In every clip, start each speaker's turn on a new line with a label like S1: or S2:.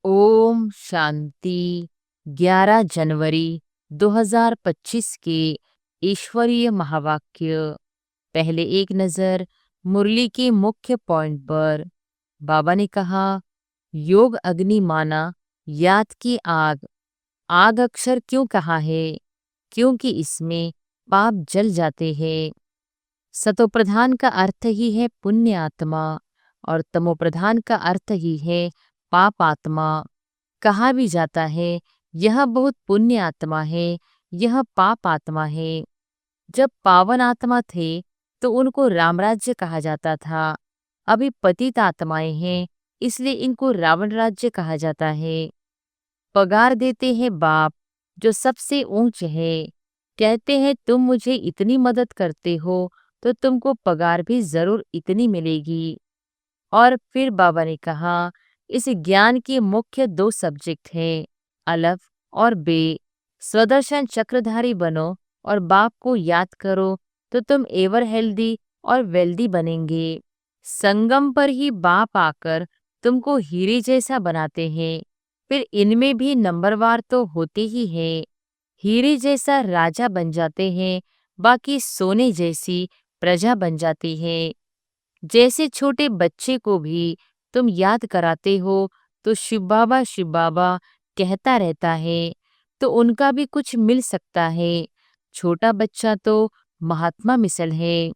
S1: ओम शांति। 11 जनवरी 2025 के ईश्वरीय महावाक्य। पहले एक नजर मुरली के मुख्य पॉइंट पर। बाबा ने कहा, योग अग्नि माना, याद की आग। आग अक्षर क्यों कहा है? क्योंकि इसमें पाप जल जाते हैं। सतोप्रधान का अर्थ ही है पुण्य आत्मा और तमोप्रधान का अर्थ ही है पाप आत्मा। कहा भी जाता है यह बहुत पुण्य आत्मा है, यह पाप आत्मा है। जब पावन आत्मा थे तो उनको रामराज्य कहा जाता था। अभी पतित आत्माएं हैं, इसलिए इनको रावण राज्य कहा जाता है। पगार देते हैं बाप जो सबसे ऊंच है। कहते हैं तुम मुझे इतनी मदद करते हो तो तुमको पगार भी जरूर इतनी मिलेगी। और फिर बाबा ने कहा, इस ज्ञान के मुख्य दो सब्जेक्ट हैं, अलफ और बे। स्वदर्शन चक्रधारी बनो और बाप को याद करो तो तुम एवर हेल्दी और वेल्दी बनेंगे। संगम पर ही बाप आकर तुमको हीरे जैसा बनाते हैं। फिर इनमें भी नंबरवार तो होते ही है। हीरे जैसा राजा बन जाते हैं, बाकी सोने जैसी प्रजा बन जाती है। जैसे छोटे बच्चे को भी तुम याद कराते हो तो शिव बाबा कहता रहता है, तो उनका भी कुछ मिल सकता है। छोटा बच्चा तो महात्मा मिसल है।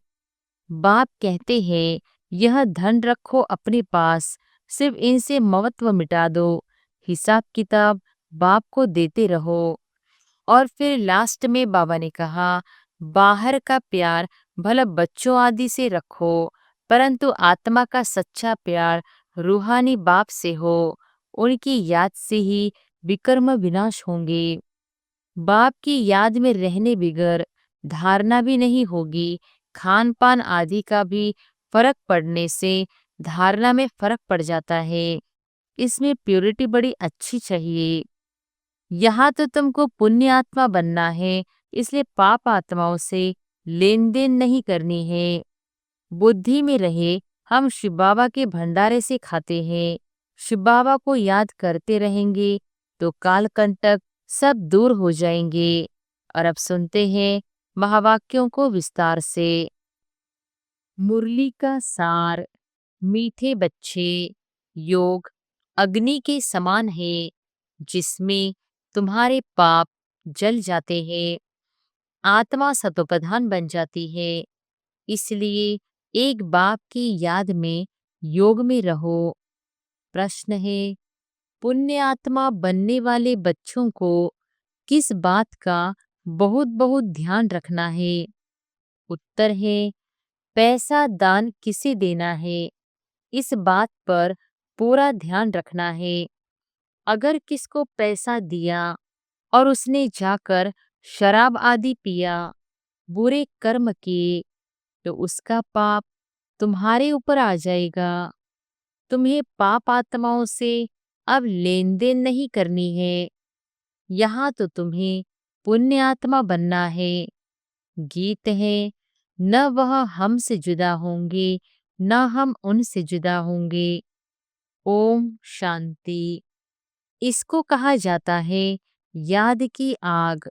S1: बाप कहते हैं यह धन रखो अपने पास, सिर्फ इनसे ममत्व मिटा दो। हिसाब किताब बाप को देते रहो। और फिर लास्ट में बाबा ने कहा, बाहर का प्यार भला बच्चों आदि से रखो, परंतु आत्मा का सच्चा प्यार रूहानी बाप से हो। उनकी याद से ही विकर्म विनाश होंगे। बाप की याद में रहने बिगर धारणा भी नहीं होगी। खान पान आदि का भी फर्क पड़ने से धारणा में फर्क पड़ जाता है। इसमें प्योरिटी बड़ी अच्छी चाहिए। यहाँ तो तुमको पुण्य आत्मा बनना है, इसलिए पाप आत्माओं से लेन देन नहीं करनी है। बुद्धि में रहे हम शिव बाबा के भंडारे से खाते हैं। शिव बाबा को याद करते रहेंगे तो काल कंटक सब दूर हो जाएंगे। और अब सुनते हैं महावाक्यों को विस्तार से। मुरली का सार। मीठे बच्चे, योग अग्नि के समान है जिसमें तुम्हारे पाप जल जाते हैं। आत्मा सतोप्रधान बन जाती है। इसलिए एक बाप की याद में योग में रहो। प्रश्न है, पुण्य आत्मा बनने वाले बच्चों को किस बात का बहुत बहुत ध्यान रखना है? उत्तर है, पैसा दान किसे देना है, इस बात पर पूरा ध्यान रखना है। अगर किसको पैसा दिया और उसने जाकर शराब आदि पिया, बुरे कर्म किए, तो उसका पाप तुम्हारे ऊपर आ जाएगा। तुम्हें पाप आत्माओं से अब लेन देन नहीं करनी है। यहाँ तो तुम्हें पुण्य आत्मा बनना है। गीत है, न वह हमसे जुदा होंगे न हम उनसे जुदा होंगे। ओम शांति। इसको कहा जाता है याद की आग।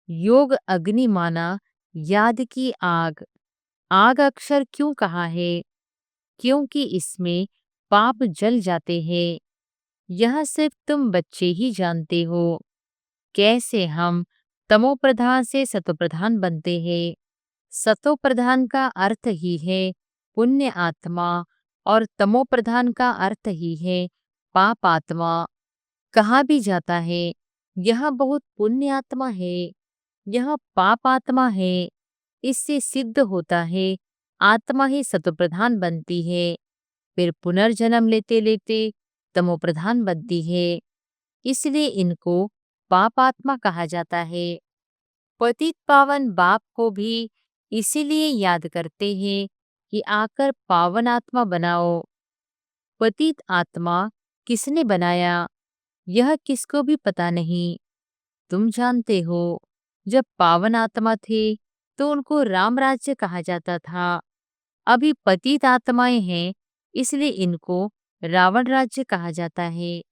S1: योग अग्नि माना, याद की आग। आग अक्षर क्यों कहा है? क्योंकि इसमें पाप जल जाते हैं। यह सिर्फ तुम बच्चे ही जानते हो। कैसे हम तमोप्रधान से सतोप्रधान बनते हैं। सतोप्रधान का अर्थ ही है पुण्य आत्मा और तमोप्रधान का अर्थ ही है पाप आत्मा। कहा भी जाता है यह बहुत पुण्य आत्मा है, यह पाप आत्मा है। इससे सिद्ध होता है आत्मा ही सतोप्रधान बनती है, फिर पुनर्जन्म लेते लेते तमोप्रधान बनती है। इसलिए इनको पाप आत्मा कहा जाता है। पतित पावन बाप को भी इसीलिए याद करते हैं कि आकर पावन आत्मा बनाओ। पतित आत्मा किसने बनाया यह किसको भी पता नहीं। तुम जानते हो, जब पावन आत्मा थे तो उनको राम राज्य कहा जाता था। अभी पतित आत्माएं हैं, इसलिए इनको रावण राज्य कहा जाता है।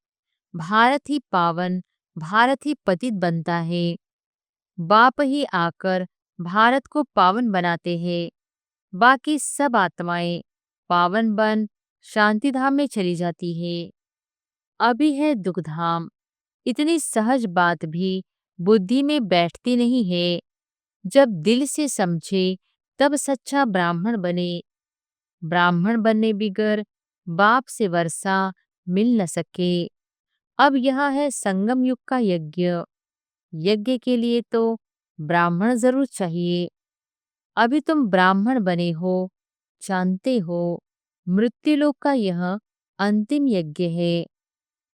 S1: भारत ही पावन, भारत ही पतित बनता है। बाप ही आकर भारत को पावन बनाते हैं। बाकी सब आत्माएं पावन बन शांति धाम में चली जाती है। अभी है दुख धाम। इतनी सहज बात भी बुद्धि में बैठती नहीं है। जब दिल से समझे तब सच्चा ब्राह्मण बने। ब्राह्मण बनने बिगर बाप से वर्षा मिल न सके। अब यह है संगम युग का यज्ञ। यज्ञ के लिए तो ब्राह्मण जरूर चाहिए। अभी तुम ब्राह्मण बने हो, जानते हो। मृत्युलोक का यह अंतिम यज्ञ है।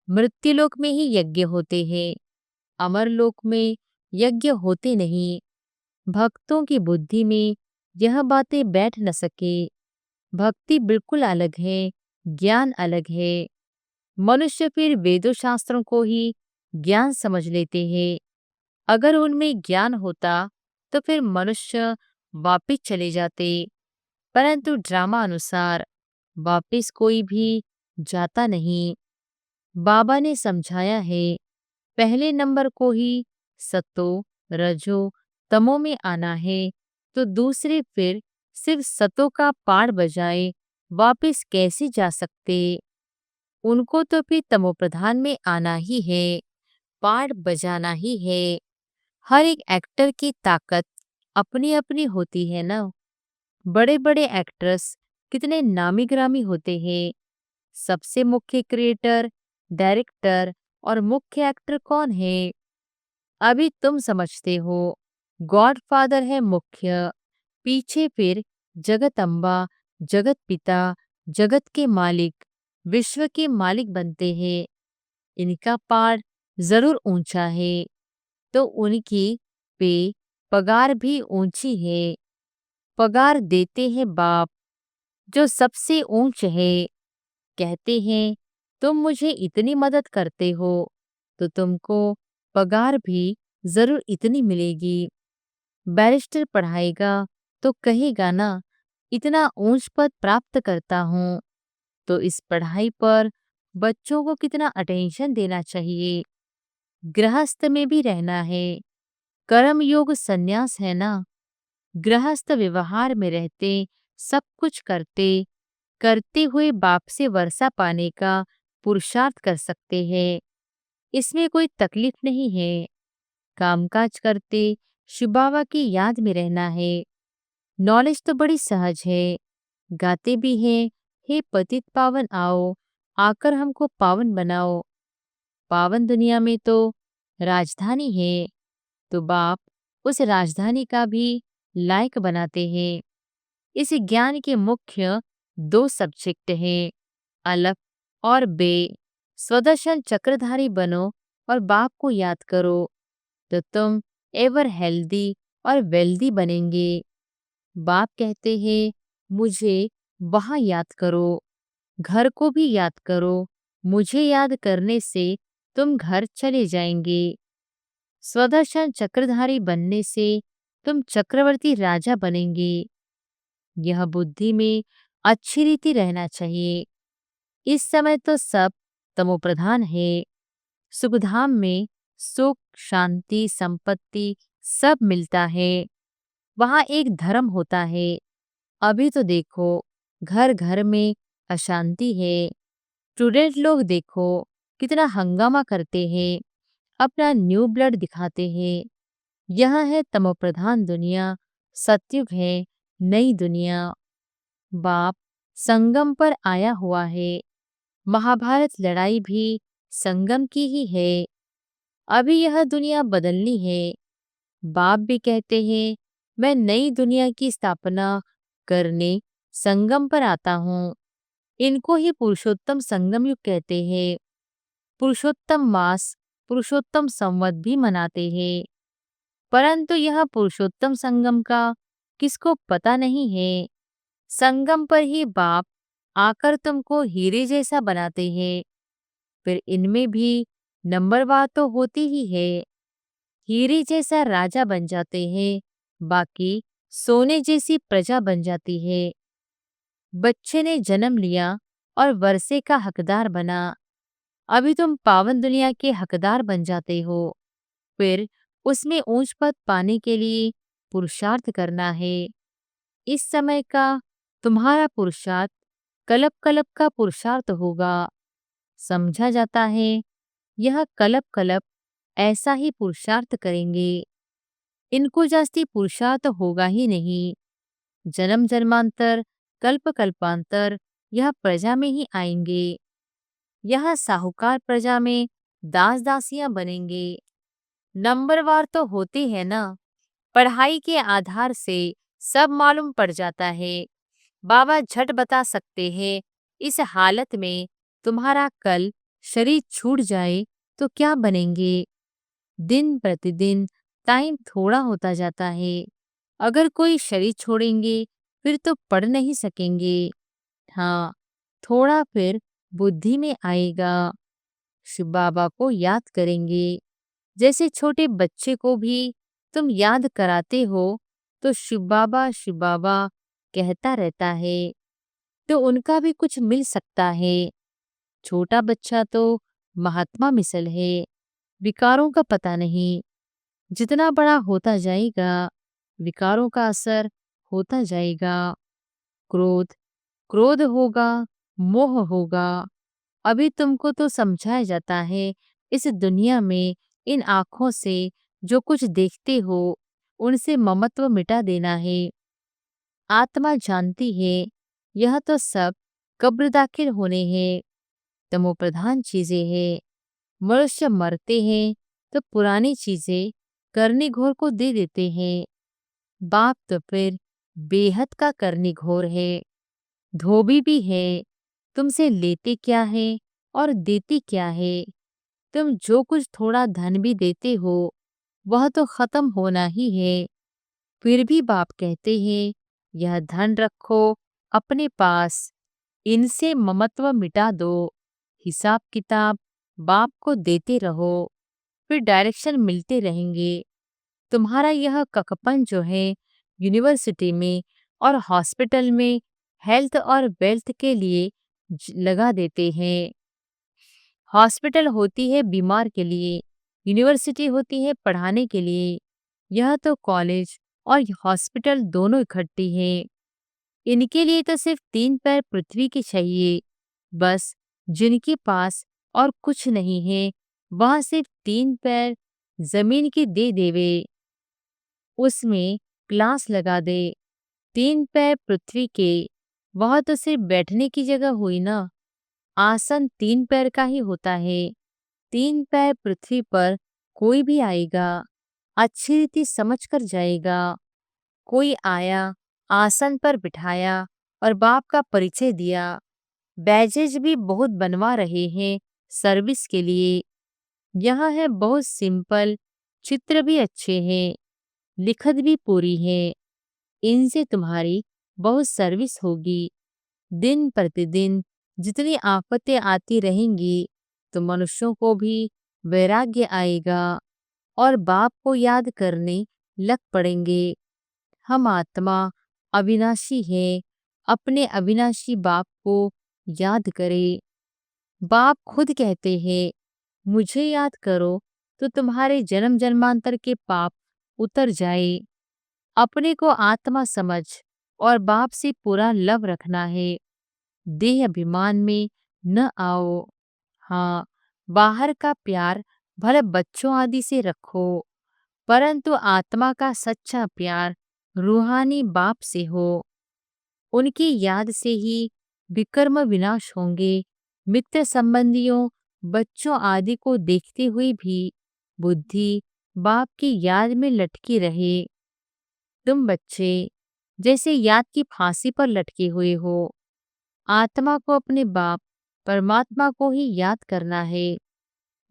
S1: मृत्युलोक में ही यज्ञ होते हैं, अमरलोक में यज्ञ होते नहीं। भक्तों की बुद्धि में यह बातें बैठ न सके। भक्ति बिल्कुल अलग है, ज्ञान अलग है। मनुष्य फिर वेदों शास्त्रों को ही ज्ञान समझ लेते हैं। अगर उनमें ज्ञान होता तो फिर मनुष्य वापिस चले जाते, परंतु ड्रामा अनुसार वापिस कोई भी जाता नहीं। बाबा ने समझाया है, पहले नंबर को ही सतो, रजो, तमो में आना है, तो दूसरे फिर सिर्फ सतो का पाठ बजाए वापिस कैसे जा सकते। उनको तो फिर तमो प्रधान में आना ही है, पाठ बजाना ही है। हर एक एक्टर की ताकत अपनी अपनी होती है ना। बड़े बड़े एक्ट्रेस कितने नामी ग्रामी होते हैं। सबसे मुख्य क्रिएटर, डायरेक्टर और मुख्य एक्टर कौन है? अभी तुम समझते हो। गॉडफादर है मुख्य, पीछे फिर जगत अम्बा, जगत पिता, जगत के मालिक, विश्व के मालिक बनते हैं। इनका पार जरूर ऊंचा है, तो उनकी पे पगार भी ऊंची है। पगार देते हैं बाप, जो सबसे ऊंच है। कहते हैं तुम मुझे इतनी मदद करते हो, तो तुमको पगार भी जरूर इतनी मिलेगी। बैरिस्टर पढ़ाएगा तो कहेगा ना, इतना ऊंच पद प्राप्त करता हूँ, तो इस पढ़ाई पर बच्चों को कितना अटेंशन देना चाहिए। गृहस्थ में भी रहना है, कर्म योग संन्यास है ना। गृहस्थ व्यवहार में रहते, सब कुछ करते करते हुए बाप से वर्षा पाने का पुरुषार्थ कर सकते हैं। इसमें कोई तकलीफ नहीं है। कामकाज करते शिव बाबा की याद में रहना है। नॉलेज तो बड़ी सहज है। गाते भी हैं, हे पतित पावन आओ, आकर हमको पावन बनाओ। पावन दुनिया में तो राजधानी है, तो बाप उस राजधानी का भी लायक बनाते हैं। इस ज्ञान के मुख्य दो सब्जेक्ट हैं, अलफ और बे। स्वदर्शन चक्रधारी बनो और बाप को याद करो, तो तुम एवर हेल्दी और वेल्दी बनेंगे। बाप कहते हैं मुझे वहां याद करो, घर को भी याद करो। मुझे याद करने से तुम घर चले जाएंगे। स्वदर्शन चक्रधारी बनने से तुम चक्रवर्ती राजा बनेंगे। यह बुद्धि में अच्छी रीति रहना चाहिए। इस समय तो सब तमोप्रधान है। सुखधाम में सुख, शांति, संपत्ति सब मिलता है। वहां एक धर्म होता है। अभी तो देखो, घर घर में अशांति है। स्टूडेंट लोग देखो कितना हंगामा करते हैं, अपना न्यू ब्लड दिखाते हैं। यह है तमोप्रधान दुनिया। सतयुग है नई दुनिया। बाप संगम पर आया हुआ है। महाभारत लड़ाई भी संगम की ही है। अभी यह दुनिया बदलनी है। बाप भी कहते हैं मैं नई दुनिया की स्थापना करने संगम पर आता हूँ। इनको ही पुरुषोत्तम संगम युग कहते हैं। पुरुषोत्तम मास, पुरुषोत्तम संवत भी मनाते हैं, परंतु यह पुरुषोत्तम संगम का किसको पता नहीं है। संगम पर ही बाप आकर तुमको हीरे जैसा बनाते हैं। फिर इनमें भी नंबरवार तो होती ही है। हीरे जैसा राजा बन जाते हैं, बाकी सोने जैसी प्रजा बन जाती है। बच्चे ने जन्म लिया और वर्षे का हकदार बना। अभी तुम पावन दुनिया के हकदार बन जाते हो। फिर उसमें ऊंच पद पाने के लिए पुरुषार्थ करना है। इस समय का तुम्हारा पुरुषार्थ कलप कलप का पुरुषार्थ होगा। समझा जाता है यह कलप कलप ऐसा ही पुरुषार्थ करेंगे। इनको जास्ती पुरुषार्थ होगा ही नहीं। जन्म जन्मांतर कल्प कल्पांतर यह प्रजा में ही आएंगे। यह साहूकार प्रजा में दास दासियां बनेंगे। नंबरवार तो होते हैं ना। पढ़ाई के आधार से सब मालूम पड़ जाता है। बाबा झट बता सकते हैं। इस हालत में तुम्हारा कल शरीर छूट जाए तो क्या बनेंगे। दिन प्रतिदिन टाइम थोड़ा होता जाता है। अगर कोई शरीर छोड़ेंगे फिर तो पढ़ नहीं सकेंगे। हाँ, थोड़ा फिर बुद्धि में आएगा। शिव बाबा को याद करेंगे। जैसे छोटे बच्चे को भी तुम याद कराते हो तो शिव बाबा कहता रहता है, तो उनका भी कुछ मिल सकता है। छोटा बच्चा तो महात्मा मिसल है। विकारों का पता नहीं। जितना बड़ा होता जाएगा विकारों का असर होता जाएगा। क्रोध क्रोध होगा, मोह होगा। अभी तुमको तो समझाया जाता है इस दुनिया में इन आँखों से जो कुछ देखते हो उनसे ममत्व मिटा देना है। आत्मा जानती है यह तो सब कब्र दाखिल होने हैं। तमो प्रधान चीजें हैं। मनुष्य मरते हैं तो पुरानी चीजें करनी घोर को दे देते हैं। बाप तो फिर बेहद का करनी घोर है। धोबी भी है। तुमसे लेते क्या है और देती क्या है। तुम जो कुछ थोड़ा धन भी देते हो वह तो खत्म होना ही है। फिर भी बाप कहते हैं यह धन रखो अपने पास। इनसे ममत्व मिटा दो। हिसाब किताब बाप को देते रहो। फिर डायरेक्शन मिलते रहेंगे। तुम्हारा यह ककपन जो है यूनिवर्सिटी में और हॉस्पिटल में हेल्थ और वेल्थ के लिए लगा देते हैं। हॉस्पिटल होती है बीमार के लिए, यूनिवर्सिटी होती है पढ़ाने के लिए। यह तो कॉलेज और हॉस्पिटल दोनों इकट्ठी हैं। इनके लिए तो सिर्फ 3 पैर पृथ्वी के चाहिए। बस जिनके पास और कुछ नहीं है वह सिर्फ 3 पैर जमीन की दे देवे। उसमें क्लास लगा दे। 3 पैर पृथ्वी के वह तो सिर्फ बैठने की जगह हुई ना। आसन 3 पैर का ही होता है। 3 पैर पृथ्वी पर कोई भी आएगा अच्छी रीति समझ कर जाएगा। कोई आया आसन पर बिठाया और बाप का परिचय दिया। बैजेज भी बहुत बनवा रहे हैं सर्विस के लिए। यह है बहुत सिंपल। चित्र भी अच्छे हैं। लिखत भी पूरी है। इनसे तुम्हारी बहुत सर्विस होगी। दिन प्रतिदिन जितनी आफतें आती रहेंगी तो मनुष्यों को भी वैराग्य आएगा और बाप को याद करने लग पड़ेंगे। हम आत्मा अविनाशी है। अपने अविनाशी बाप को याद करें। बाप खुद कहते हैं मुझे याद करो तो तुम्हारे जन्म जन्मांतर के पाप उतर जाए। अपने को आत्मा समझ और बाप से पूरा लव रखना है। देह अभिमान में न आओ। हाँ, बाहर का प्यार भले बच्चों आदि से रखो परंतु आत्मा का सच्चा प्यार रूहानी बाप से हो। उनकी याद से ही विकर्म विनाश होंगे। मित्र संबंधियों बच्चों आदि को देखते हुए भी बुद्धि बाप की याद में लटकी रहे। तुम बच्चे जैसे याद की फांसी पर लटके हुए हो। आत्मा को अपने बाप परमात्मा को ही याद करना है।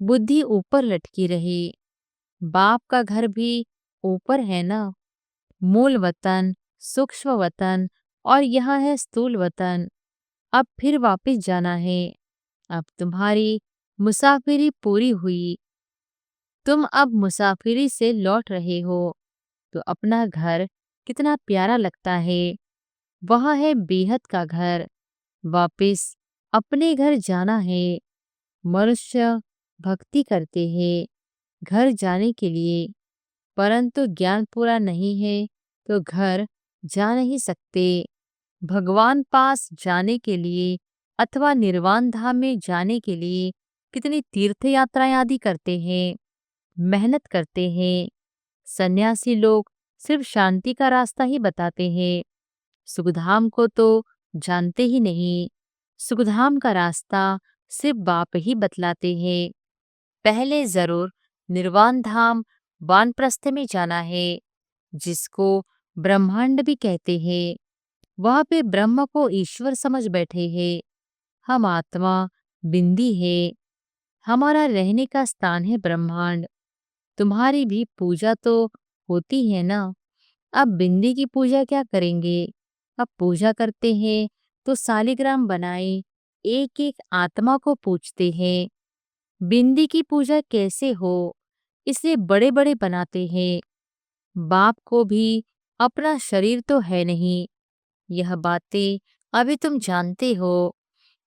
S1: बुद्धि ऊपर लटकी रहे। बाप का घर भी ऊपर है ना। मूल वतन, सूक्ष्म वतन और यह है स्थूल वतन। अब फिर वापस जाना है। अब तुम्हारी मुसाफिरी पूरी हुई। तुम अब मुसाफिरी से लौट रहे हो तो अपना घर कितना प्यारा लगता है। वह है बेहद का घर। वापस अपने घर जाना है। मनुष्य भक्ति करते हैं घर जाने के लिए, परंतु ज्ञान पूरा नहीं है तो घर जा नहीं सकते। भगवान पास जाने के लिए अथवा निर्वाण धाम में जाने के लिए कितनी तीर्थ यात्राएं आदि करते हैं, मेहनत करते हैं। सन्यासी लोग सिर्फ शांति का रास्ता ही बताते हैं, सुखधाम को तो जानते ही नहीं। सुखधाम का रास्ता सिर्फ बाप ही बतलाते हैं। पहले जरूर निर्वाण धाम वानप्रस्थ में जाना है, जिसको ब्रह्मांड भी कहते हैं। वहां पे ब्रह्म को ईश्वर समझ बैठे हैं। हम आत्मा बिंदी है, हमारा रहने का स्थान है ब्रह्मांड। तुम्हारी भी पूजा तो होती है ना। अब बिंदी की पूजा क्या करेंगे? अब पूजा करते हैं तो सालिग्राम बनाए एक एक आत्मा को पूछते हैं। बिंदी की पूजा कैसे हो, इसे बड़े बड़े बनाते हैं। बाप को भी अपना शरीर तो है नहीं। यह बातें अभी तुम जानते हो,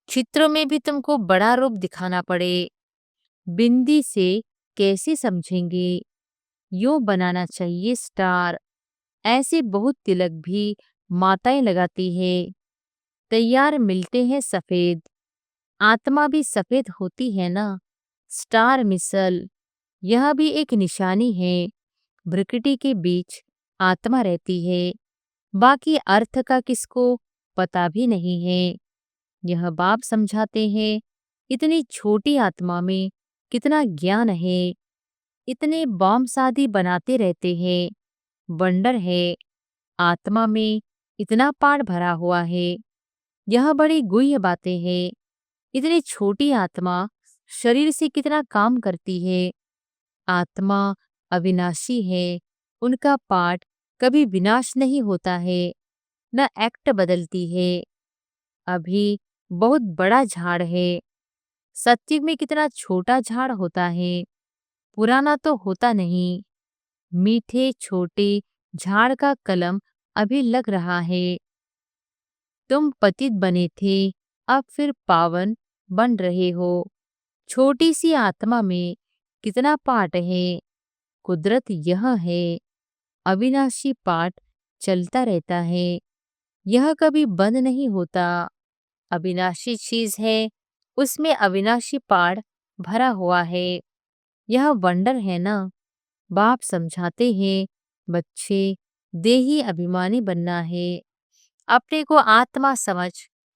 S1: चित्रों में भी तुमको बड़ा रूप दिखाना पड़े। बिंदी से कैसे समझेंगे? यूं बनाना चाहिए स्टार। ऐसे बहुत तिलक भी माताएं लगाती है। तैयार मिलते हैं सफेद, आत्मा भी सफेद होती है ना। स्टार मिसल, यह भी एक निशानी है। भ्रकुटी के बीच आत्मा रहती है, बाकी अर्थ का किसको पता भी नहीं है। यह बाप समझाते हैं, इतनी छोटी आत्मा में कितना ज्ञान है। इतने बॉम्ब शादी बनाते रहते हैं, वंडर है। आत्मा में इतना पाठ भरा हुआ है। यह बड़ी गुह्य बातें हैं। इतनी छोटी आत्मा शरीर से कितना काम करती है। आत्मा अविनाशी है, उनका पाठ कभी विनाश नहीं होता है, न एक्ट बदलती है। अभी बहुत बड़ा झाड़ है, सत्युग में कितना छोटा झाड़ होता है, पुराना तो होता नहीं। मीठे छोटे झाड़ का कलम अभी लग रहा है। तुम पतित बने थे, अब फिर पावन बन रहे हो। छोटी सी आत्मा में कितना पाठ है। कुदरत यह है, अविनाशी पाठ चलता रहता है, यह कभी बंद नहीं होता। अविनाशी चीज है, उसमें अविनाशी पाठ भरा हुआ है। यह वंडर है ना। बाप समझाते हैं, बच्चे देही अभिमानी बनना है। अपने को आत्मा समझ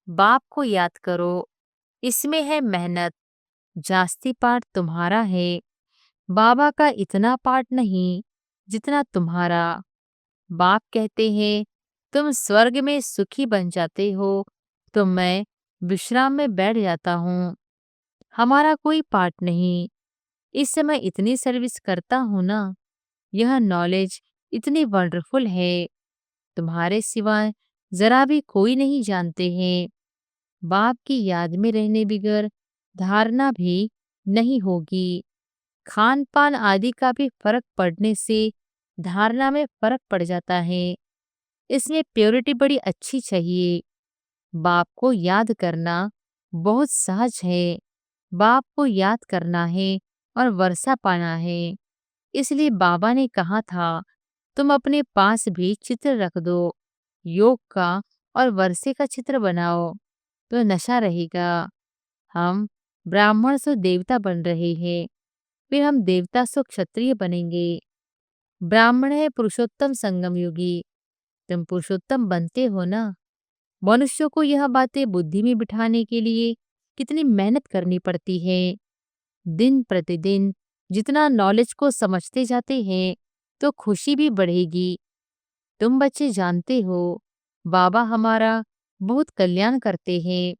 S1: बाप को याद करो, इसमें है मेहनत। जास्ती पाठ तुम्हारा है, बाबा का इतना पाठ नहीं जितना तुम्हारा। बाप कहते हैं, तुम स्वर्ग में सुखी बन जाते हो तो मैं विश्राम में बैठ जाता हूँ। हमारा कोई पाठ नहीं। इस समय इतनी सर्विस करता हूँ ना। यह नॉलेज इतनी वंडरफुल है, तुम्हारे सिवाय जरा भी कोई नहीं जानते हैं। बाप की याद में रहने बिगर धारणा भी नहीं होगी। खान पान आदि का भी फर्क पड़ने से धारणा में फर्क पड़ जाता है। इसमें प्योरिटी बड़ी अच्छी चाहिए। बाप को याद करना बहुत सहज है। बाप को याद करना है और वर्षा पाना है। इसलिए बाबा ने कहा था, तुम अपने पास भी चित्र रख दो, योग का और वर्षे का चित्र बनाओ तो नशा रहेगा। हम ब्राह्मण से देवता बन रहे हैं, फिर हम देवता से क्षत्रिय बनेंगे। ब्राह्मण है पुरुषोत्तम संगम योगी, तुम पुरुषोत्तम बनते हो ना। मनुष्यों को यह बातें बुद्धि में बिठाने के लिए कितनी मेहनत करनी पड़ती है। दिन प्रतिदिन जितना नॉलेज को समझते जाते हैं तो खुशी भी बढ़ेगी। तुम बच्चे जानते हो, बाबा हमारा बहुत कल्याण करते हैं।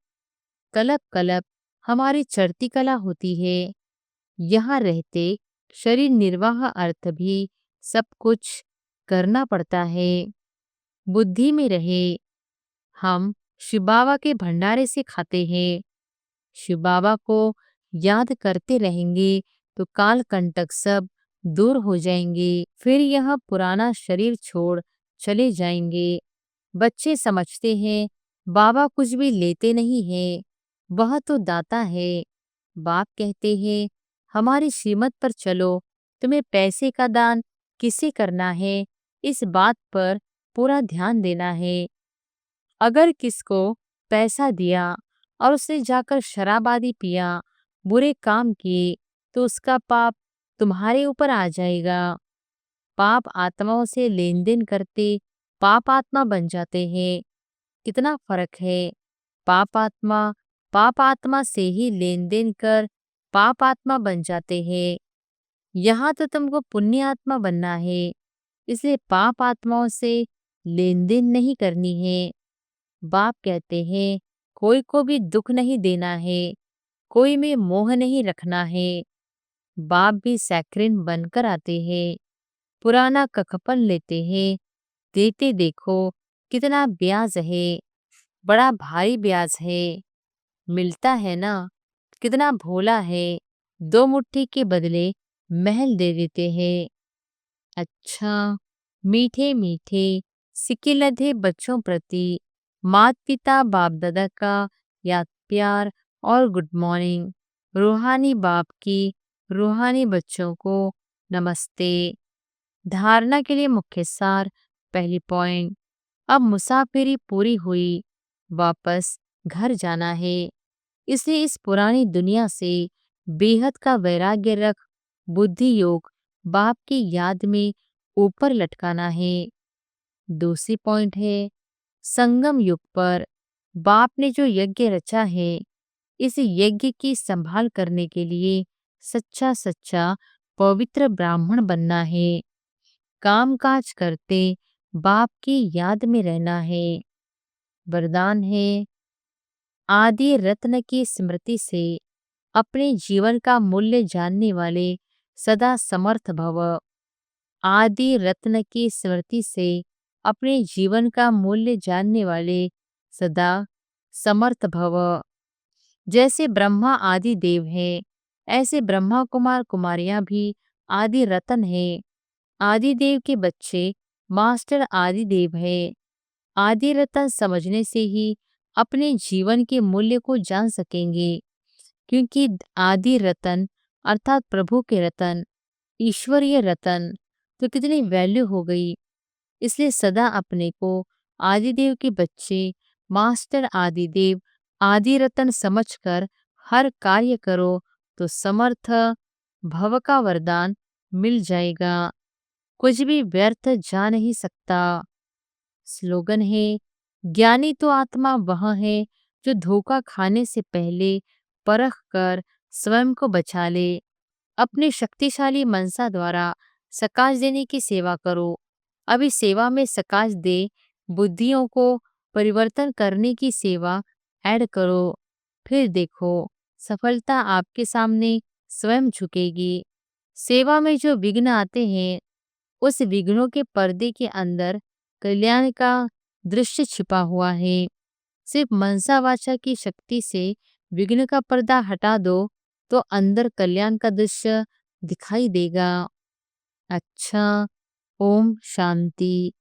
S1: कलप कलप हमारी चढ़ती कला होती है। यहाँ रहते शरीर निर्वाह अर्थ भी सब कुछ करना पड़ता है। बुद्धि में रहे, हम शिव बाबा के भंडारे से खाते हैं। शिव बाबा को याद करते रहेंगे तो काल कंटक सब दूर हो जाएंगे। फिर यह पुराना शरीर छोड़ चले जाएंगे। बच्चे समझते हैं बाबा कुछ भी लेते नहीं है, वह तो दाता है। बाप कहते हैं, हमारी श्रीमत पर चलो, तुम्हें पैसे का दान किसे करना है, इस बात पर पूरा ध्यान देना है। अगर किसको पैसा दिया और उसने जाकर शराब आदि पिया, बुरे काम किए, तो उसका पाप तुम्हारे ऊपर आ जाएगा। पाप आत्माओं से लेन देन करते पाप आत्मा बन जाते हैं। कितना फर्क है। पाप आत्मा से ही लेन देन कर पाप आत्मा बन जाते हैं। यहाँ तो तुमको पुण्य आत्मा बनना है, इसलिए पाप आत्माओं से लेन देन नहीं करनी है। बाप कहते हैं, कोई को भी दुख नहीं देना है, कोई में मोह नहीं रखना है। बाप भी सैक्रिन बनकर आते हैं, पुराना कखपन लेते हैं, देते देखो कितना ब्याज है, बड़ा भारी ब्याज है। मिलता है ना, कितना भोला है, 2 मुट्ठी के बदले महल दे देते हैं। अच्छा, मीठे मीठे सिक्के लधे बच्चों प्रति माता पिता बाप दादा का याद प्यार और गुड मॉर्निंग। रूहानी बाप की रूहानी बच्चों को नमस्ते। धारणा के लिए मुख्य सार। पहली पॉइंट, अब मुसाफिरी पूरी हुई, वापस घर जाना है, इसलिए इस पुरानी दुनिया से बेहद का वैराग्य रख बुद्धि योग बाप की याद में ऊपर लटकाना है। दूसरी पॉइंट है, संगम युग पर बाप ने जो यज्ञ रचा है, इस यज्ञ की संभाल करने के लिए सच्चा सच्चा पवित्र ब्राह्मण बनना है। कामकाज करते बाप की याद में रहना है। वरदान है, आदि रत्न की स्मृति से अपने जीवन का मूल्य जानने वाले सदा समर्थ भव। आदि रत्न की स्मृति से अपने जीवन का मूल्य जानने वाले सदा समर्थ भव। जैसे ब्रह्मा आदि देव है, ऐसे ब्रह्मा कुमार कुमारियां भी आदि रत्न है। आदि देव के बच्चे मास्टर आदि देव है। आदि रत्न समझने से ही अपने जीवन के मूल्य को जान सकेंगे, क्योंकि आदि रतन अर्थात प्रभु के रतन, ईश्वरीय रतन तो कितनी वैल्यू हो गई। इसलिए सदा अपने को आदिदेव के बच्चे मास्टर आदिदेव आदि रतन समझकर हर कार्य करो, तो समर्थ भव का वरदान मिल जाएगा। कुछ भी व्यर्थ जा नहीं सकता। स्लोगन है, ज्ञानी तो आत्मा वह है जो धोखा खाने से पहले परख कर स्वयं को बचा ले। अपनी शक्तिशाली मनसा द्वारा सकाश देने की सेवा करो। अभी सेवा में सकाश दे बुद्धियों को परिवर्तन करने की सेवा ऐड करो। फिर देखो सफलता आपके सामने स्वयं झुकेगी। सेवा में जो विघ्न आते हैं, उस विघ्नों के पर्दे के अंदर कल्याण का दृश्य छिपा हुआ है। सिर्फ मनसा वाचा की शक्ति से विघ्न का पर्दा हटा दो, तो अंदर कल्याण का दृश्य दिखाई देगा। अच्छा, ओम शांति।